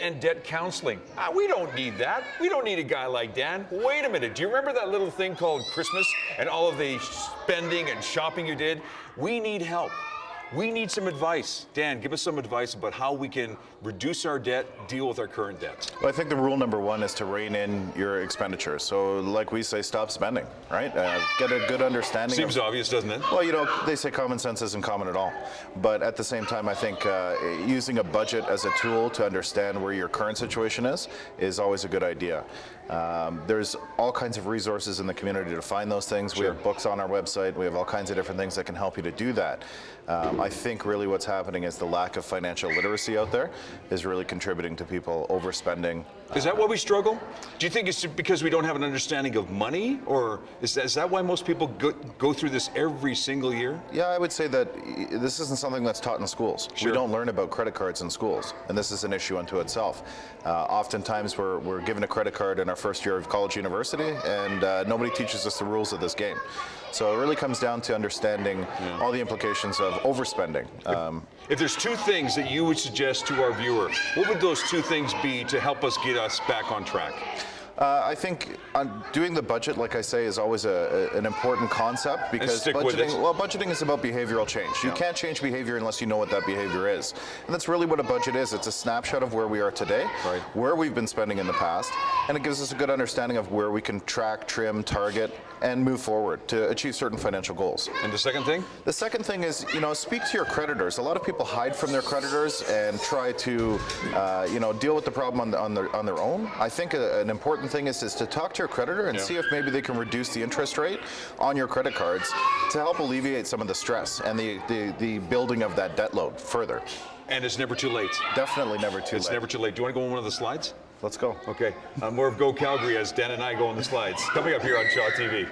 and debt counseling. We don't need that. We don't need a guy like Dan. Wait a minute. Do you remember that little thing called Christmas and all of the spending and shopping you did? We need help. We need some advice. Dan, give us some advice about how we can reduce our debt, deal with our current debts. Well, I think the rule number one is to rein in your expenditures. So like we say, stop spending, right? Get a good understanding. Seems obvious, doesn't it? Well, you know, they say common sense isn't common at all. But at the same time, I think using a budget as a tool to understand where your current situation is always a good idea. There's all kinds of resources in the community to find those things. Sure. We have books on our website. We have all kinds of different things that can help you to do that. I think really what's happening is the lack of financial literacy out there is really contributing to people overspending. Is that why we struggle? Do you think it's because we don't have an understanding of money, or is that why most people go through this every single year? Yeah, I would say that this isn't something that's taught in schools. Sure. We don't learn about credit cards in schools, and this is an issue unto itself. Oftentimes we're given a credit card in our first year of college, university, and nobody teaches us the rules of this game. So it really comes down to understanding all the implications of overspending. If there's two things that you would suggest to our viewer, what would those two things be to help us get us back on track? I think doing the budget, like I say, is always an important concept because budgeting is about behavioral change. You can't change behavior unless you know what that behavior is. And that's really what a budget is. It's a snapshot of where we are today, where we've been spending in the past, and it gives us a good understanding of where we can track, trim, target, and move forward to achieve certain financial goals. And the second thing? The second thing is, speak to your creditors. A lot of people hide from their creditors and try to, deal with the problem on their own. I think an important thing is to talk to your creditor and see if maybe they can reduce the interest rate on your credit cards to help alleviate some of the stress and the building of that debt load further. And it's never too late. Definitely never too late. It's never too late. Do you want to go on one of the slides? Let's go. Okay. More of Go Calgary as Dan and I go on the slides. Coming up here on Shaw TV.